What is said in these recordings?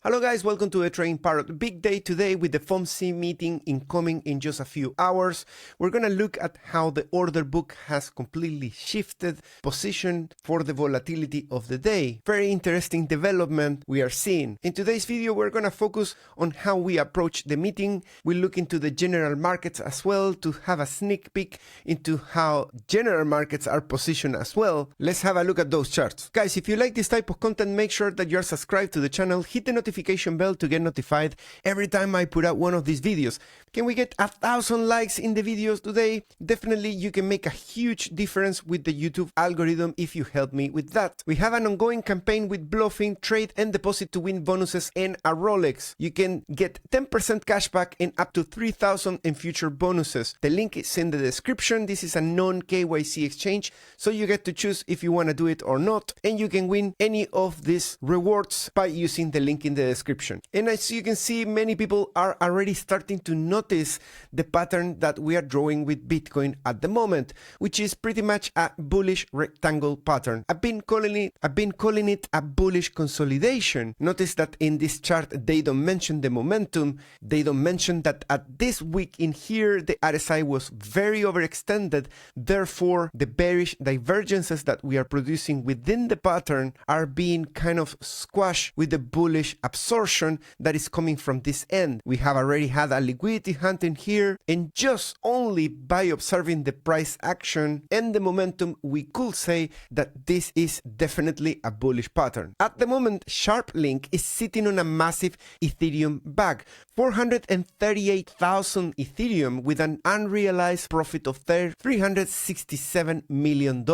Hello guys, welcome to the Trading Parrot. Big day today with the FOMC meeting incoming in just a few hours. We're going to look at how the order book has completely shifted position for the volatility of the day. Very interesting development we are seeing. In today's video, we're going to focus on how we approach the meeting. We'll look into the general markets as well to have a sneak peek into how general markets are positioned as well. Let's have a look at those charts. Guys, if you like this type of content, make sure that you're subscribed to the channel. Hit the notification bell to get notified every time I put out one of these videos. Can we get 1,000 likes in the videos today? Definitely you can make a huge difference with the YouTube algorithm if you help me with that. We have an ongoing campaign with Bluffing, Trade and Deposit to win bonuses and a Rolex. You can get 10% cashback and up to 3,000 in future bonuses. The link is in the description. This is a non-KYC exchange, so you get to choose if you want to do it or not, and you can win any of these rewards by using the link in the description. And as you can see, many people are already starting to notice the pattern that we are drawing with Bitcoin at the moment, which is pretty much a bullish rectangle pattern. I've been calling it a bullish consolidation. Notice that in this chart they don't mention the momentum. They don't mention that at this week in here the RSI was very overextended. Therefore, the bearish divergences that we are producing within the pattern are being kind of squashed with the bullish absorption that is coming from this end. We have already had a liquidity hunt in here, and just only by observing the price action and the momentum, we could say that this is definitely a bullish pattern. At the moment, SharkLink is sitting on a massive Ethereum bag, 438,000 Ethereum with an unrealized profit of $367 million.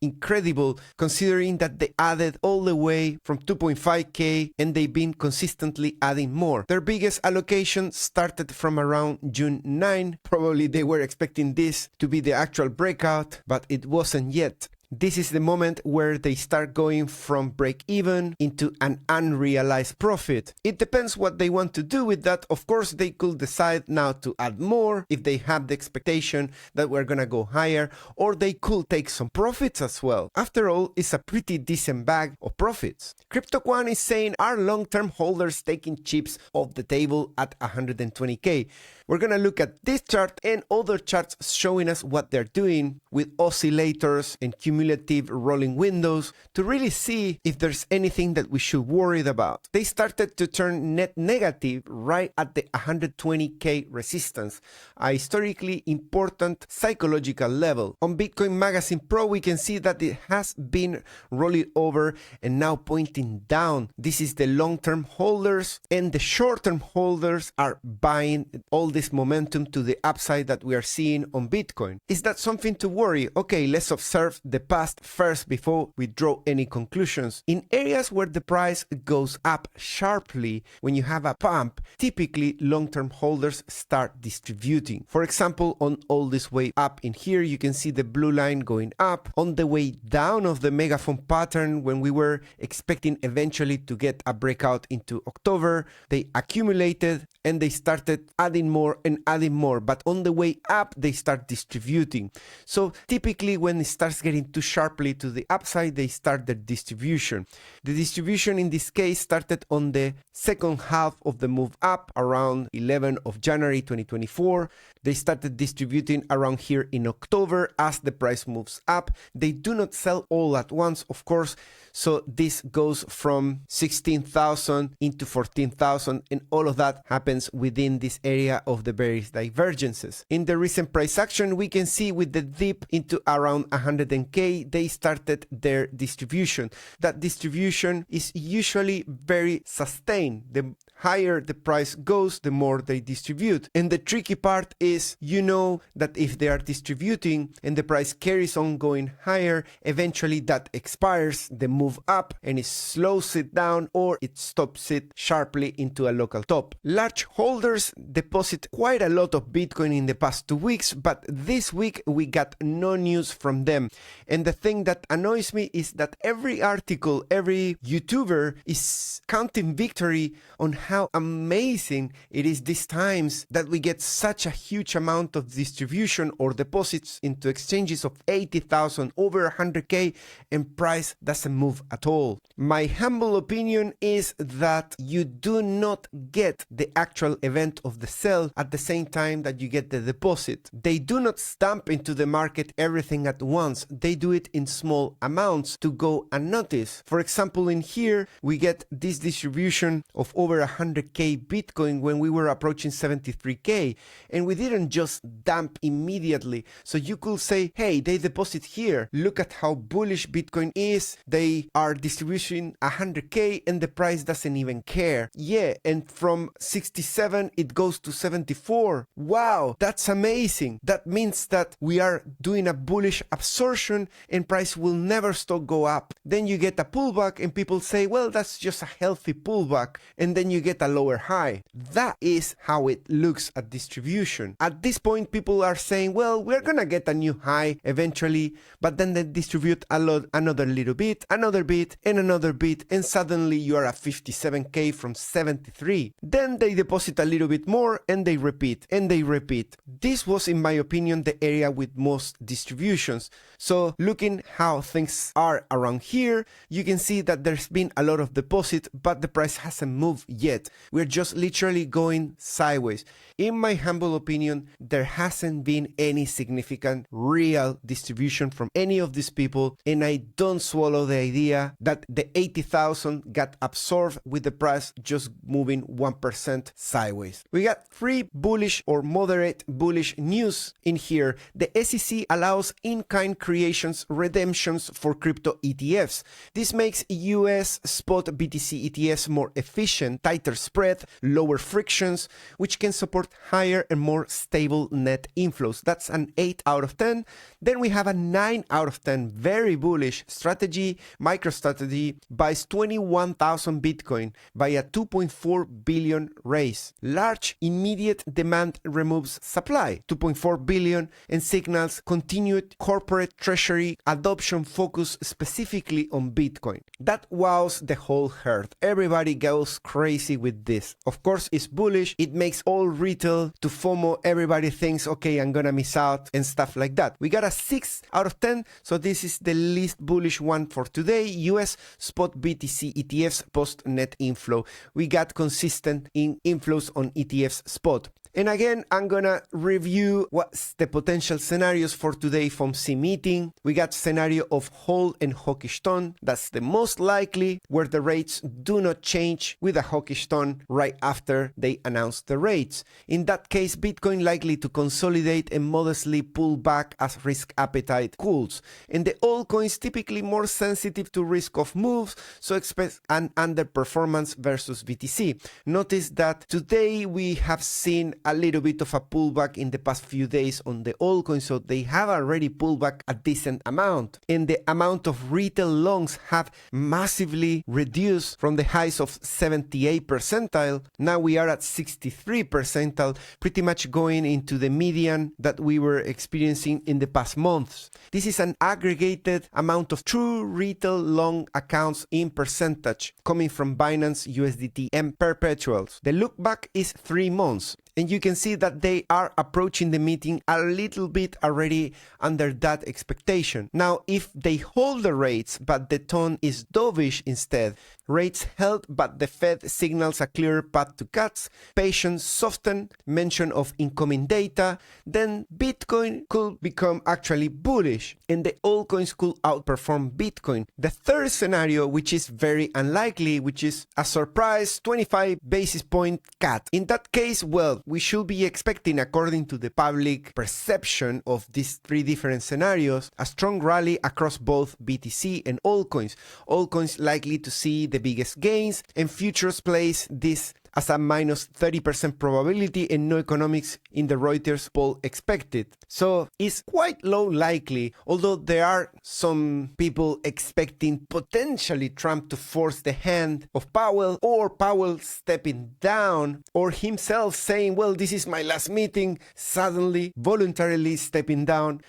Incredible, considering that they added all the way from 2.5k and they've been consistently adding more. Their biggest allocation started from around June 9. Probably they were expecting this to be the actual breakout, but it wasn't yet. This is the moment where they start going from break-even into an unrealized profit. It depends what they want to do with that. Of course, they could decide now to add more if they have the expectation that we're gonna go higher, or they could take some profits as well. After all, it's a pretty decent bag of profits. CryptoQuan is saying, are long-term holders taking chips off the table at 120k? We're gonna look at this chart and other charts showing us what they're doing with oscillators and cumulative rolling windows to really see if there's anything that we should worry about. They started to turn net negative right at the 120k resistance, a historically important psychological level. On Bitcoin Magazine Pro, we can see that it has been rolling over and now pointing down. This is the long-term holders, and the short-term holders are buying all this momentum to the upside that we are seeing on Bitcoin. Is that something to worry? Okay, let's observe the past first before we draw any conclusions. In areas where the price goes up sharply, when you have a pump, typically long-term holders start distributing. For example, on all this way up in here, you can see the blue line going up. On the way down of the megaphone pattern, when we were expecting eventually to get a breakout into October, they accumulated and they started adding more and adding more, but on the way up they start distributing. So typically when it starts getting too sharply to the upside, they start their distribution. The distribution in this case started on the second half of the move up around 11 of January 2024. They started distributing around here in October as the price moves up. They do not sell all at once, of course, so this goes from 16,000 into 14,000, and all of that happens within this area of the various divergences. In the recent price action, we can see with the dip into around 100k, they started their distribution. That distribution is usually very sustained. The higher the price goes, the more they distribute. And the tricky part is, you know, that if they are distributing and the price carries on going higher, eventually that expires, the move up, and it slows it down or it stops it sharply into a local top. Large holders deposit quite a lot of Bitcoin in the past 2 weeks, but this week we got no news from them. And And the thing that annoys me is that every article, every YouTuber is counting victory on how amazing it is these times that we get such a huge amount of distribution or deposits into exchanges of 80,000, over 100K, and price doesn't move at all. My humble opinion is that you do not get the actual event of the sell at the same time that you get the deposit. They do not stamp into the market everything at once. They do it in small amounts to go unnoticed. For example, in here, we get this distribution of over 100K Bitcoin when we were approaching 73K, and we didn't just dump immediately. So you could say, hey, they deposit here. Look at how bullish Bitcoin is. They are distributing 100K and the price doesn't even care. Yeah, and from 67, it goes to 74. Wow, that's amazing. That means that we are doing a bullish absorption and price will never stop go up. Then you get a pullback and people say, well, that's just a healthy pullback. And then you get a lower high. That is how it looks at distribution. At this point, people are saying, well, we're gonna get a new high eventually, but then they distribute a lot, another little bit, another bit, and another bit, and suddenly you are at 57K from 73. Then they deposit a little bit more and they repeat and they repeat. This was, in my opinion, the area with most distributions. So looking how things are around here, you can see that there's been a lot of deposit, but the price hasn't moved yet. We're just literally going sideways. In my humble opinion, there hasn't been any significant real distribution from any of these people, and I don't swallow the idea that the 80,000 got absorbed with the price just moving 1% sideways. We got 3 bullish or moderate bullish news in here. The SEC allows in-kind creations redemptions for crypto ETFs. This makes US spot BTC ETFs more efficient, tighter spread, lower frictions, which can support higher and more stable net inflows. That's an 8 out of 10. Then we have a 9 out of 10 very bullish strategy. MicroStrategy buys 21,000 Bitcoin by a 2.4 billion raise. Large immediate demand removes supply, 2.4 billion, and signals continued corporate treasury adoption focus specifically on Bitcoin. That wows the whole herd. Everybody goes crazy with this. Of course, it's bullish. It makes all retail to FOMO. Everybody thinks, okay, I'm gonna miss out and stuff like that. We got a 6 out of 10. So this is the least bullish one for today. US spot BTC ETFs post net inflow. We got consistent in inflows on ETFs spot. And again, I'm gonna review what's the potential scenarios for today FOMC meeting. We got scenario of hold and hawkish tone. That's the most likely, where the rates do not change with a hawkish tone right after they announce the rates. In that case, Bitcoin likely to consolidate and modestly pull back as risk appetite cools. And the altcoins typically more sensitive to risk of moves, so expect an underperformance versus BTC. Notice that today we have seen a little bit of a pullback in the past few days on the altcoins, so they have already pulled back a decent amount, and the amount of retail longs have massively reduced from the highs of 78 percentile. Now we are at 63 percentile, pretty much going into the median that we were experiencing in the past months. This is an aggregated amount of true retail long accounts in percentage coming from Binance USDT and perpetuals. The look back is 3 months. And you can see that they are approaching the meeting a little bit already under that expectation. Now, if they hold the rates, but the tone is dovish instead, rates held, but the Fed signals a clear path to cuts, patience soften, mention of incoming data, then Bitcoin could become actually bullish, and the altcoins could outperform Bitcoin. The third scenario, which is very unlikely, which is a surprise 25 basis point cut. In that case, well, we should be expecting, according to the public perception of these 3 different scenarios, a strong rally across both BTC and altcoins. Altcoins likely to see the biggest gains, and futures place this as a minus 30% probability and no economics in the Reuters poll expected. So it's quite low likely, although there are some people expecting potentially Trump to force the hand of Powell, or Powell stepping down, or himself saying, well, this is my last meeting, suddenly, voluntarily stepping down.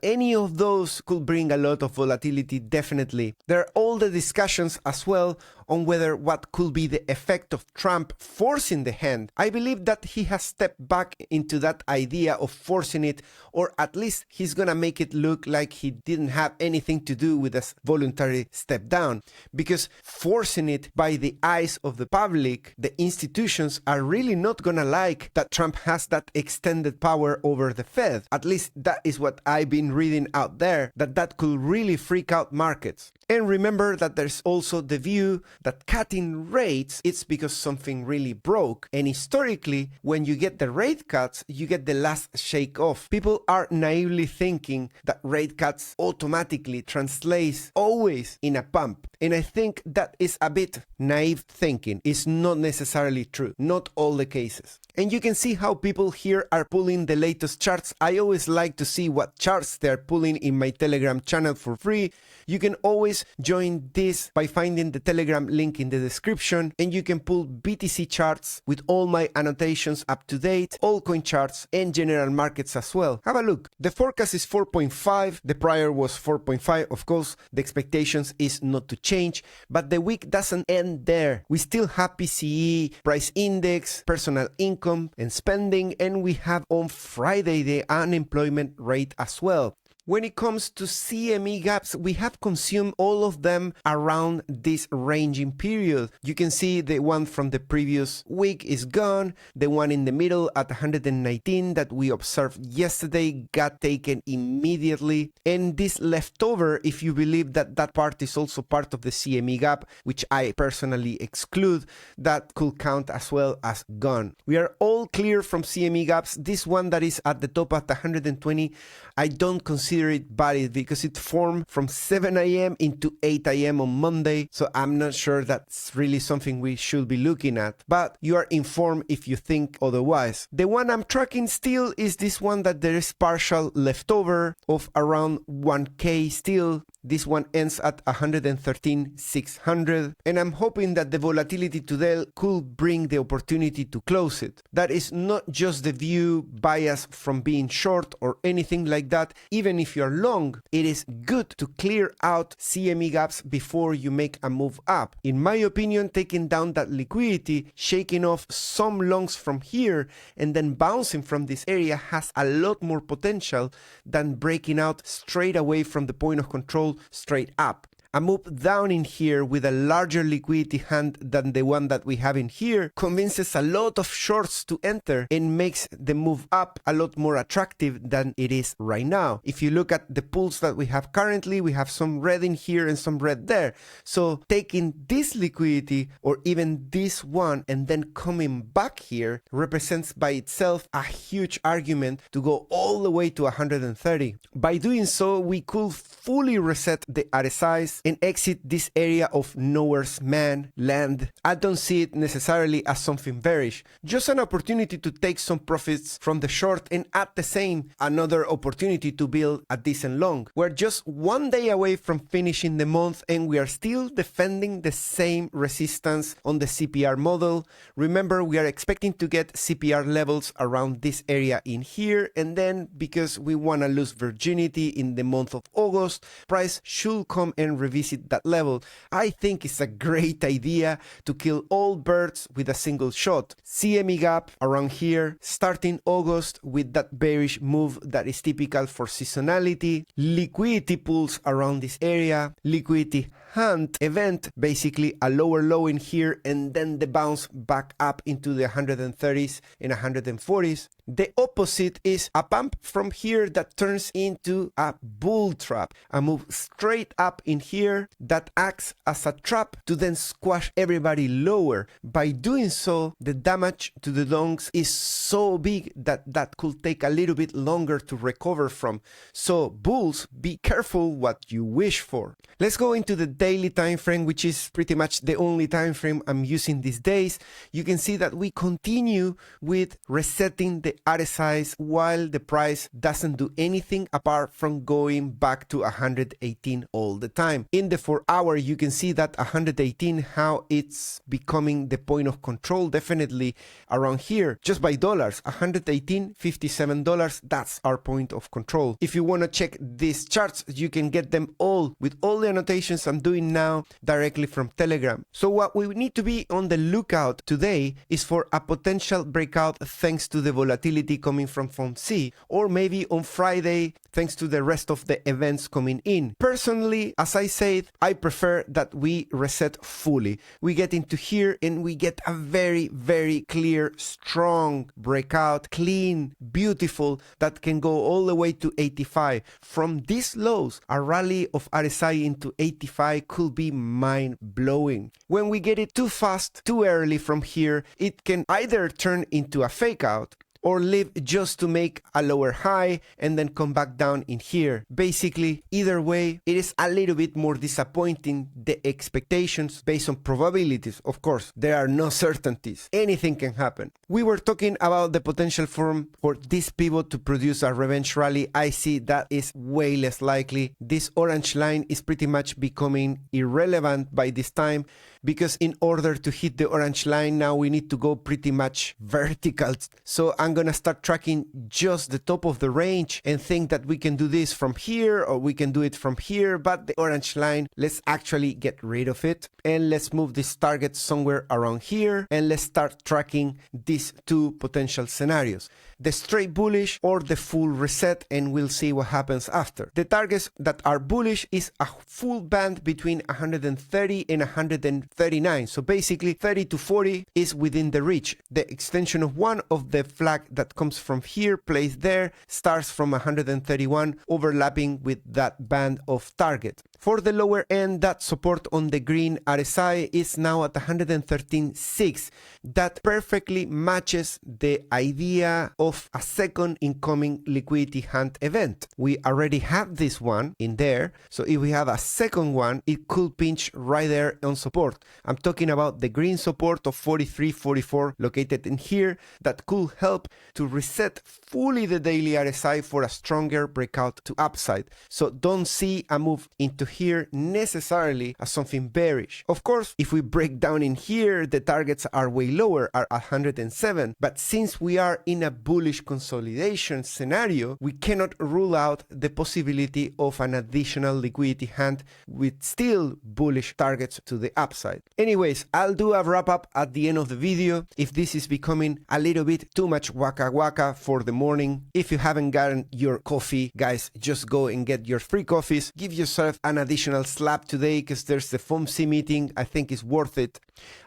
Any of those could bring a lot of volatility, definitely. There are all the discussions as well on whether what could be the effect of Trump forcing the hand. I believe that he has stepped back into that idea of forcing it, or at least he's gonna make it look like he didn't have anything to do with a voluntary step down, because forcing it by the eyes of the public, the institutions are really not gonna like that Trump has that extended power over the Fed. At least that is what I've been reading out there, that could really freak out markets. And remember that there's also the view that cutting rates, it's because something really broke. And historically, when you get the rate cuts, you get the last shake off. People are naively thinking that rate cuts automatically translates always in a pump. And I think that is a bit naive thinking. It's not necessarily true. Not all the cases. And you can see how people here are pulling the latest charts. I always like to see what charts they're pulling in my Telegram channel for free. You can always join this by finding the Telegram link in the description, and you can pull BTC charts with all my annotations up to date, altcoin charts, and general markets as well. Have a look. The forecast is 4.5. The prior was 4.5. Of course, the expectations is not to change, but the week doesn't end there. We still have PCE, price index, personal income, and spending, and we have on Friday the unemployment rate as well. When it comes to CME gaps, we have consumed all of them around this ranging period. You can see the one from the previous week is gone. The one in the middle at 119 that we observed yesterday got taken immediately. And this leftover, if you believe that that part is also part of the CME gap, which I personally exclude, that could count as well as gone. We are all clear from CME gaps. This one that is at the top at 120, I don't consider it valid because it formed from 7 a.m. into 8 a.m. on Monday, so I'm not sure that's really something we should be looking at, but you are informed if you think otherwise. The one I'm tracking still is this one that there is partial leftover of around 1k still. This one ends at 113,600, and I'm hoping that the volatility today could bring the opportunity to close it. That is not just the view bias from being short or anything like that. Even if you're long, it is good to clear out CME gaps before you make a move up. In my opinion, taking down that liquidity, shaking off some longs from here, and then bouncing from this area has a lot more potential than breaking out straight away from the point of control straight up. A move down in here with a larger liquidity hand than the one that we have in here convinces a lot of shorts to enter and makes the move up a lot more attractive than it is right now. If you look at the pools that we have currently, we have some red in here and some red there. So taking this liquidity or even this one and then coming back here represents by itself a huge argument to go all the way to 130. By doing so, we could fully reset the RSIs and exit this area of nowhere's land. I don't see it necessarily as something bearish, just an opportunity to take some profits from the short and at the same another opportunity to build a decent long. We're just one day away from finishing the month and we are still defending the same resistance on the CPR model. Remember, we are expecting to get CPR levels around this area in here, and then because we want to lose virginity in the month of August, price should come and revisit that level. I think it's a great idea to kill all birds with a single shot. CME gap around here, starting August with that bearish move that is typical for seasonality, liquidity pulls around this area, liquidity hunt event, basically a lower low in here and then the bounce back up into the 130s and 140s. The opposite is a pump from here that turns into a bull trap, a move straight up in here that acts as a trap to then squash everybody lower. By doing so, the damage to the longs is so big that that could take a little bit longer to recover from. So bulls, be careful what you wish for. Let's go into the daily time frame, which is pretty much the only time frame I'm using these days. You can see that we continue with resetting the the RSIs while the price doesn't do anything apart from going back to 118 all the time. In the 4-hour, you can see that 118, how it's becoming the point of control, definitely around here, just by dollars, 118, $57, that's our point of control. If you want to check these charts, you can get them all with all the annotations I'm doing now directly from Telegram. So what we need to be on the lookout today is for a potential breakout thanks to the volatility coming from FOMC, or maybe on Friday thanks to the rest of the events coming in. Personally, as I said, I prefer that we reset fully. We get into here and we get a very, very clear, strong breakout, clean, beautiful, that can go all the way to 85. From these lows, a rally of RSI into 85 could be mind-blowing. When we get it too fast, too early from here, it can either turn into a fake out or live just to make a lower high and then come back down in here. Basically, either way, it is a little bit more disappointing, the expectations based on probabilities. Of course, there are no certainties. Anything can happen. We were talking about the potential for this pivot to produce a revenge rally. I see that is way less likely. This orange line is pretty much becoming irrelevant by this time, because in order to hit the orange line now we need to go pretty much vertical. So I'm gonna start tracking just the top of the range and think that we can do this from here or we can do it from here, but the orange line, let's actually get rid of it and let's move this target somewhere around here and let's start tracking these two potential scenarios, the straight bullish or the full reset, and we'll see what happens after. The targets that are bullish is a full band between 130 and 139. So basically 30 to 40 is within the reach. The extension of one of the flag that comes from here, placed there, starts from 131, overlapping with that band of target. For the lower end, that support on the green RSI is now at 113.6. That perfectly matches the idea of a second incoming liquidity hunt event. We already have this one in there, so if we have a second one, it could pinch right there on support. I'm talking about the green support of 43.44 located in here that could help to reset fully the daily RSI for a stronger breakout to upside. So don't see a move into here necessarily as something bearish. Of course, if we break down in here, the targets are way lower, are 107, but since we are in a bullish consolidation scenario, we cannot rule out the possibility of an additional liquidity hunt with still bullish targets to the upside. Anyways, I'll do a wrap up at the end of the video. If this is becoming a little bit too much waka waka for the morning, if you haven't gotten your coffee, guys, just go and get your free coffees. Give yourself an additional slap today because there's the FOMC meeting. I think it's worth it.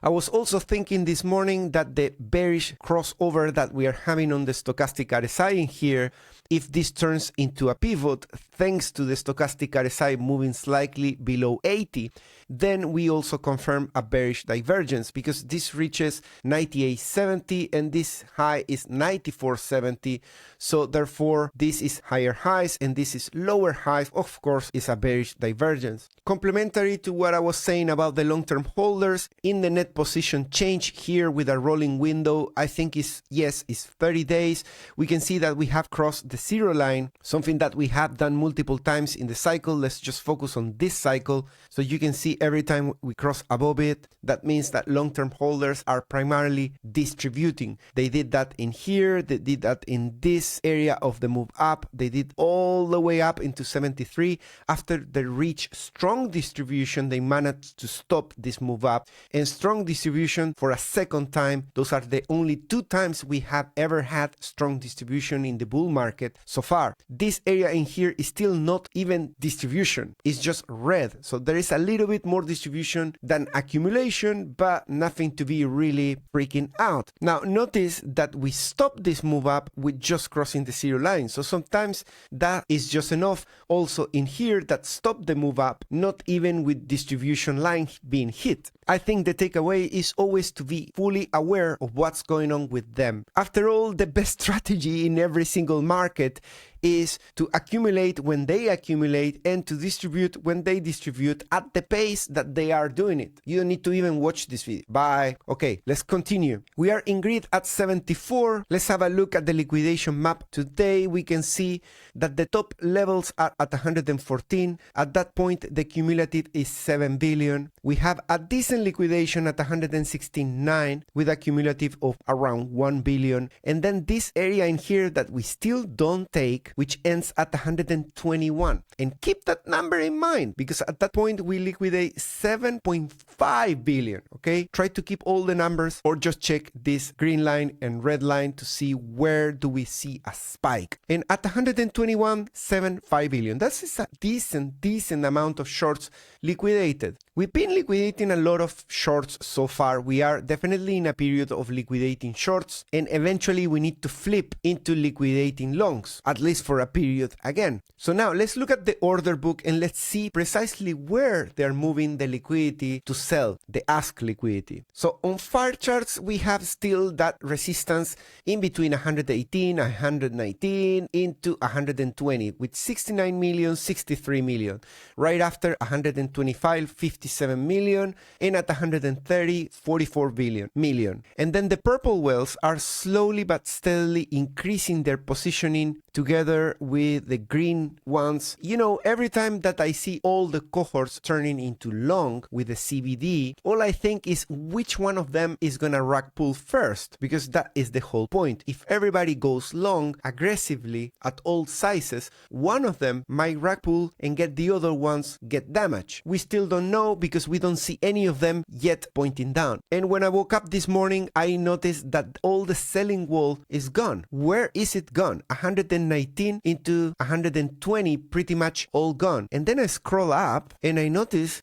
I was also thinking this morning that the bearish crossover that we are having on the stochastic RSI in here, if this turns into a pivot thanks to the stochastic RSI moving slightly below 80, then we also confirm a bearish divergence because this reaches 98.70 and this high is 94.70. So therefore, this is higher highs and this is lower highs. Of course, is a bearish divergence. Complementary to what I was saying about the long-term holders, in the net position change here with a rolling window, I think is 30 days. We can see that we have crossed the zero line, something that we have done multiple times in the cycle. Let's just focus on this cycle. So you can see every time we cross above it, that means that long-term holders are primarily distributing. They did that in here, they did that in this area of the move up, they did all the way up into 73. After they reach strong distribution, they managed to stop this move up, and strong distribution for a second time. Those are the only two times we have ever had strong distribution in the bull market so far. This area in here is still not even distribution, it's just red. So there is a little bit more distribution than accumulation, but nothing to be really freaking out. Now notice that we stopped this move up with just crossing the zero line. So sometimes that is just enough. Also in here, that stopped the move up, not even with distribution line being hit. I think the takeaway is always to be fully aware of what's going on with them. After all, the best strategy in every single market is to accumulate when they accumulate and to distribute when they distribute at the pace that they are doing it. You don't need to even watch this video. Bye. Okay, let's continue. We are in grid at 74. Let's have a look at the liquidation map. Today we can see that the top levels are at 114. At that point, the cumulative is 7 billion. We have a decent liquidation at 116.9 with a cumulative of around 1 billion. And then this area in here that we still don't take, which ends at 121. And keep that number in mind, because at that point we liquidate 7.5 billion. Okay, try to keep all the numbers or just check this green line and red line to see where do we see a spike. And at 121.75 billion, that's a decent amount of shorts liquidated. We've been liquidating a lot of shorts so far. We are definitely in a period of liquidating shorts, and eventually we need to flip into liquidating longs, at least for a period again. So now let's look at the order book and let's see precisely where they're moving the liquidity to sell, the ask liquidity. So on FAR charts, we have still that resistance in between 118, 119 into 120 with 69 million, 63 million. Right after 125, 57 million, and at 130, 44 million. And then the purple whales are slowly but steadily increasing their positioning together with the green ones. You know, every time that I see all the cohorts turning into long with the CBD, all I think is which one of them is gonna rug pull first, because that is the whole point. If everybody goes long aggressively at all sizes, one of them might rug pull and get the other ones get damaged. We still don't know because we don't see any of them yet pointing down. And when I woke up this morning, I noticed that all the selling wall is gone. Where is it gone? 119 into 120, pretty much all gone. And then I scroll up and I notice,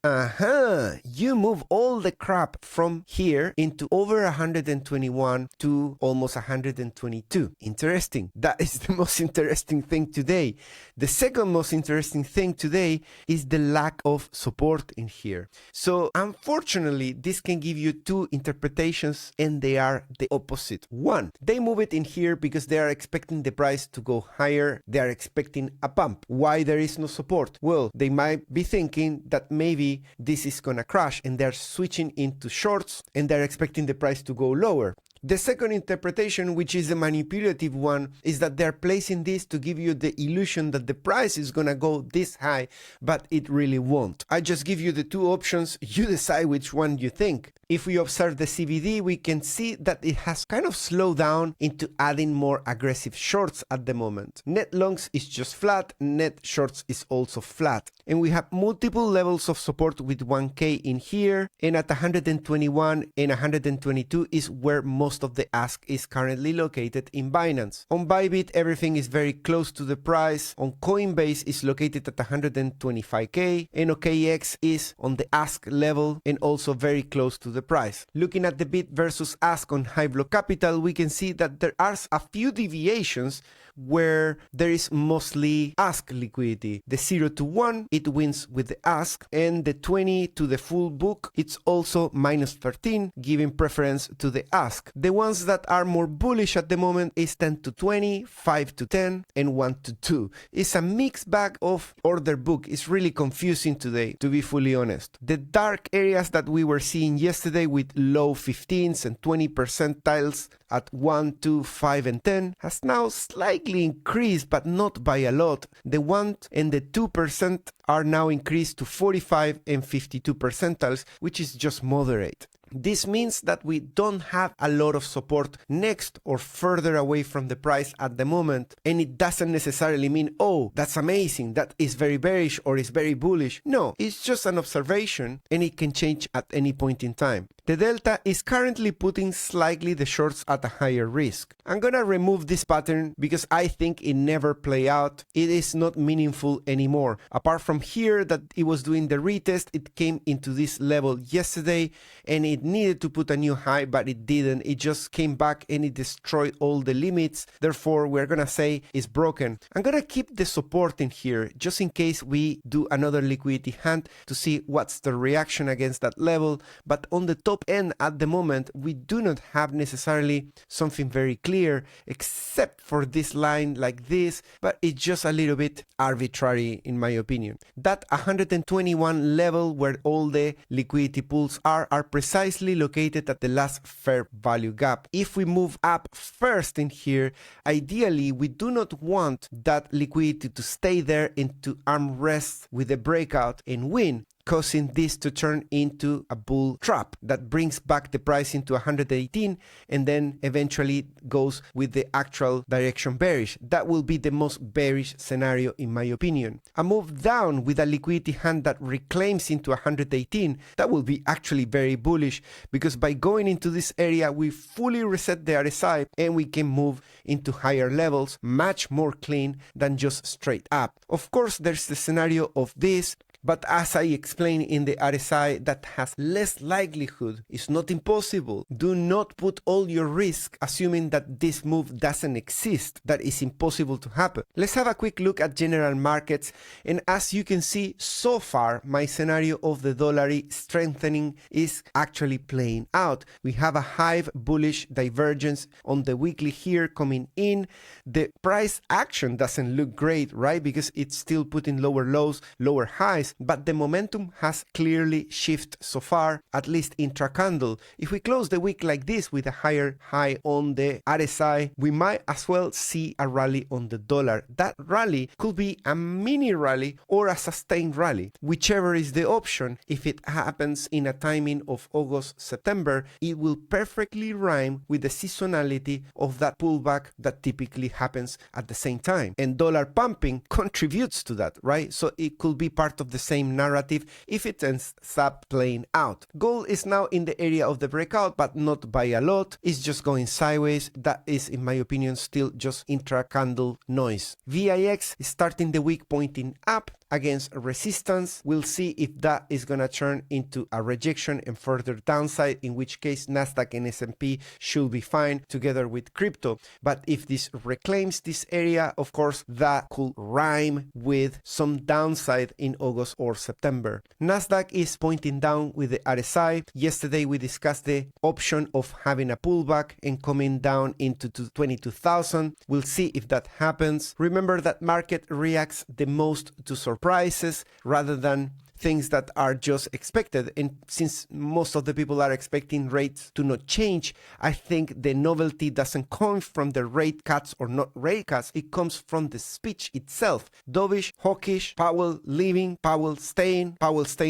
you move all the crap from here into over 121 to almost 122. Interesting. That is the most interesting thing today. The second most interesting thing today is the lack of support in here. So unfortunately, this can give you two interpretations and they are the opposite. One, they move it in here because they are expecting the price to go higher. They are expecting a pump. Why there is no support? Well, they might be thinking that maybe this is gonna crash and they're switching into shorts and they're expecting the price to go lower. The second interpretation, which is a manipulative one, is that they're placing this to give you the illusion that the price is gonna go this high, but it really won't. I just give you the two options, you decide which one you think. If we observe the CBD, we can see that it has kind of slowed down into adding more aggressive shorts at the moment. Net longs is just flat, net shorts is also flat. And we have multiple levels of support with 1K in here, and at 121 and 122 is where most of the ask is currently located in Binance. On Bybit, everything is very close to the price. On Coinbase is located at 125K, and OKX is on the ask level and also very close to the price. Looking at the bid versus ask on High Block Capital, we can see that there are a few deviations where there is mostly ask liquidity. The 0 to 1, it wins with the ask, and the 20 to the full book, it's also minus 13, giving preference to the ask. The ones that are more bullish at the moment is 10 to 20, 5 to 10, and 1 to 2. It's a mixed bag of order book. It's really confusing today, to be fully honest. The dark areas that we were seeing yesterday with low 15s and 20 percentiles at 1, 2, 5, and 10 has now slightly increased, but not by a lot. The 1 and the 2% are now increased to 45 and 52 percentiles, which is just moderate. This means that we don't have a lot of support next or further away from the price at the moment, and it doesn't necessarily mean, oh, that's amazing, that is very bearish or is very bullish. No, it's just an observation and it can change at any point in time. The delta is currently putting slightly the shorts at a higher risk. I'm gonna remove this pattern because I think it never play out. It is not meaningful anymore. Apart from here that it was doing the retest, it came into this level yesterday and it needed to put a new high, but it didn't. It just came back and it destroyed all the limits. Therefore, we're gonna say it's broken. I'm gonna keep the support in here just in case we do another liquidity hunt to see what's the reaction against that level. But on the top top end at the moment, we do not have necessarily something very clear except for this line like this, but it's just a little bit arbitrary in my opinion. That 121 level where all the liquidity pools are precisely located at the last fair value gap. If we move up first in here, ideally we do not want that liquidity to stay there and to arm rest with a breakout and win, causing this to turn into a bull trap that brings back the price into 118 and then eventually goes with the actual direction bearish. That will be the most bearish scenario in my opinion. A move down with a liquidity hand that reclaims into 118, that will be actually very bullish, because by going into this area we fully reset the RSI and we can move into higher levels much more clean than just straight up. Of course, there's the scenario of this, but as I explained in the RSI, that has less likelihood. It's not impossible. Do not put all your risk assuming that this move doesn't exist. That is impossible to happen. Let's have a quick look at general markets, and as you can see, so far my scenario of the dollar strengthening is actually playing out. We have a high bullish divergence on the weekly here coming in. The price action doesn't look great, right? Because it's still putting lower lows, lower highs. But the momentum has clearly shifted so far, at least intra-candle. If we close the week like this with a higher high on the RSI, we might as well see a rally on the dollar. That rally could be a mini rally or a sustained rally, whichever is the option. If it happens in a timing of August, September, it will perfectly rhyme with the seasonality of that pullback that typically happens at the same time. And dollar pumping contributes to that, right? So it could be part of the same narrative if it ends up playing out. Gold is now in the area of the breakout, but not by a lot. It's just going sideways. That is, in my opinion, still just intra-candle noise. VIX is starting the week pointing up against resistance. We'll see if that is gonna turn into a rejection and further downside, in which case NASDAQ and S&P should be fine together with crypto. But if this reclaims this area, of course, that could rhyme with some downside in August or September. NASDAQ is pointing down with the RSI. Yesterday we discussed the option of having a pullback and coming down into 22,000. We'll see if that happens. Remember that market reacts the most to surprises rather than things that are just expected. And since most of the people are expecting rates to not change, I think the novelty doesn't come from the rate cuts or not rate cuts. It comes from the speech itself. Dovish, hawkish, Powell leaving, Powell staying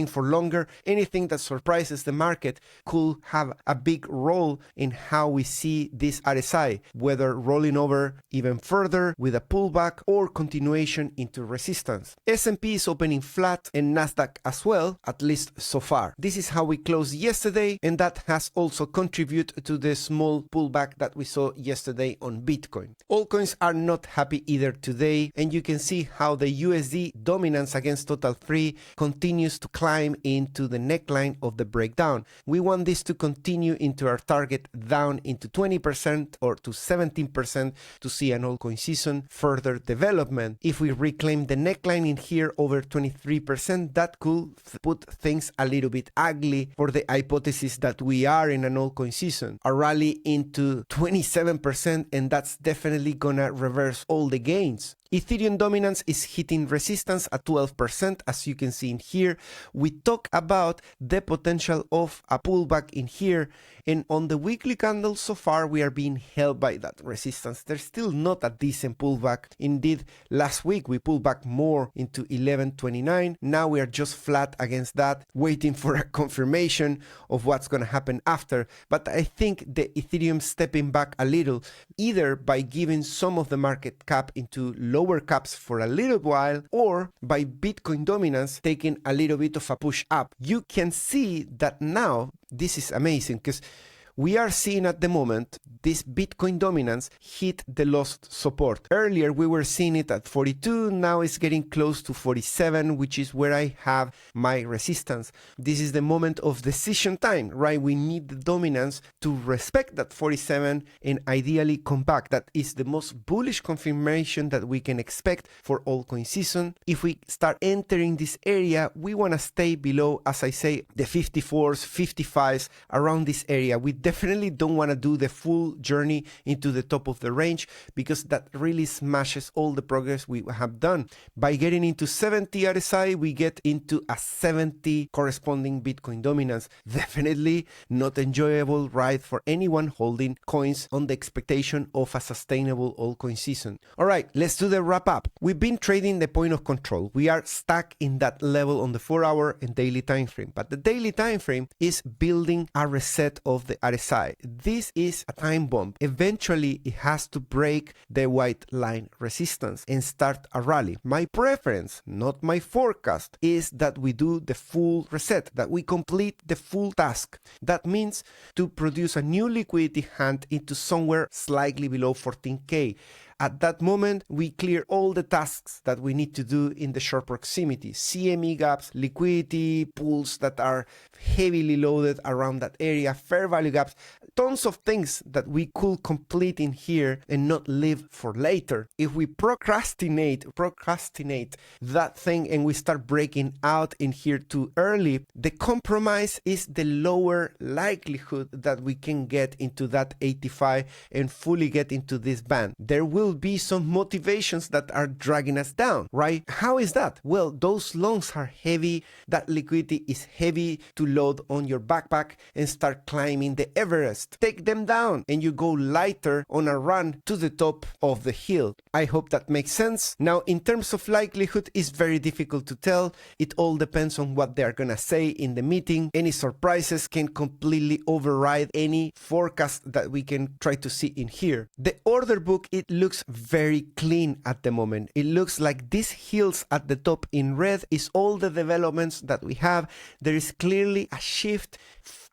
for longer. Anything that surprises the market could have a big role in how we see this RSI, whether rolling over even further with a pullback or continuation into resistance. S&P is opening flat and NASDAQ as well, at least so far. This is how we closed yesterday, and that has also contributed to the small pullback that we saw yesterday on Bitcoin. Altcoins are not happy either today, and you can see how the USD dominance against total free continues to climb into the neckline of the breakdown. We want this to continue into our target down into 20% or to 17% to see an altcoin season further development. If we reclaim the neckline in here over 23%, that could put things a little bit ugly for the hypothesis that we are in an altcoin season. A rally into 27%, and that's definitely gonna reverse all the gains. Ethereum dominance is hitting resistance at 12%, as you can see in here. We talk about the potential of a pullback in here, and on the weekly candle so far we are being held by that resistance. There's still not a decent pullback. Indeed, last week we pulled back more into 11.29. Now we are just flat against that, waiting for a confirmation of what's going to happen after. But I think the Ethereum stepping back a little, either by giving some of the market cap into lower caps for a little while, or by Bitcoin dominance taking a little bit of a push up. You can see that now this is amazing, because we are seeing at the moment this Bitcoin dominance hit the lost support. Earlier we were seeing it at 42, now it's getting close to 47, which is where I have my resistance. This is the moment of decision time, right? We need the dominance to respect that 47 and ideally come back. That is the most bullish confirmation that we can expect for altcoin season. If we start entering this area, we want to stay below, as I say, the 54s, 55s, around this area. We definitely don't want to do the full journey into the top of the range because that really smashes all the progress we have done. By getting into 70 RSI, we get into a 70 corresponding Bitcoin dominance. Definitely not enjoyable ride for anyone holding coins on the expectation of a sustainable altcoin season. All right, let's do the wrap up. We've been trading the point of control. We are stuck in that level on the 4-hour and daily time frame, but the daily time frame is building a reset of the RSI. This is a time bomb. Eventually it has to break the white line resistance and start a rally. My preference, not my forecast, is that we do the full reset, that we complete the full task. That means to produce a new liquidity hand into somewhere slightly below 14K. At that moment, we clear all the tasks that we need to do in the short proximity. CME gaps, liquidity, pools that are heavily loaded around that area, fair value gaps, tons of things that we could complete in here and not leave for later. If we procrastinate that thing and we start breaking out in here too early, the compromise is the lower likelihood that we can get into that 85 and fully get into this band. There will be some motivations that are dragging us down, right? How is that? Well, those longs are heavy. That liquidity is heavy to load on your backpack and start climbing the Everest. Take them down and you go lighter on a run to the top of the hill. I hope that makes sense. Now, in terms of likelihood, it's very difficult to tell. It all depends on what they're gonna say in the meeting. Any surprises can completely override any forecast that we can try to see in here. The order book, it looks very clean at the moment. It looks like these hills at the top in red is all the developments that we have. There is clearly a shift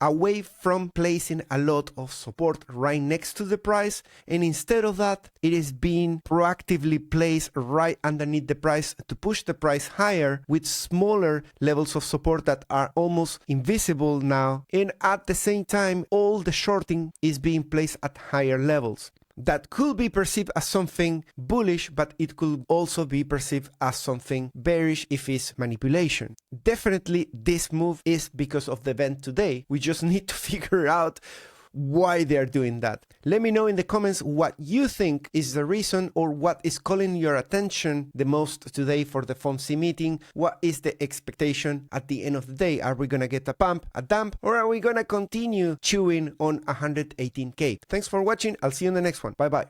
away from placing a lot of support right next to the price, and instead of that, it is being proactively placed right underneath the price to push the price higher with smaller levels of support that are almost invisible now, and at the same time, all the shorting is being placed at higher levels. That could be perceived as something bullish, but it could also be perceived as something bearish if it's manipulation. Definitely this move is because of the event today. We just need to figure out why they're doing that. Let me know in the comments what you think is the reason or what is calling your attention the most today for the FOMC meeting. What is the expectation at the end of the day? Are we gonna get a pump, a dump, or are we gonna continue chewing on 118K? Thanks for watching. I'll see you in the next one. Bye bye.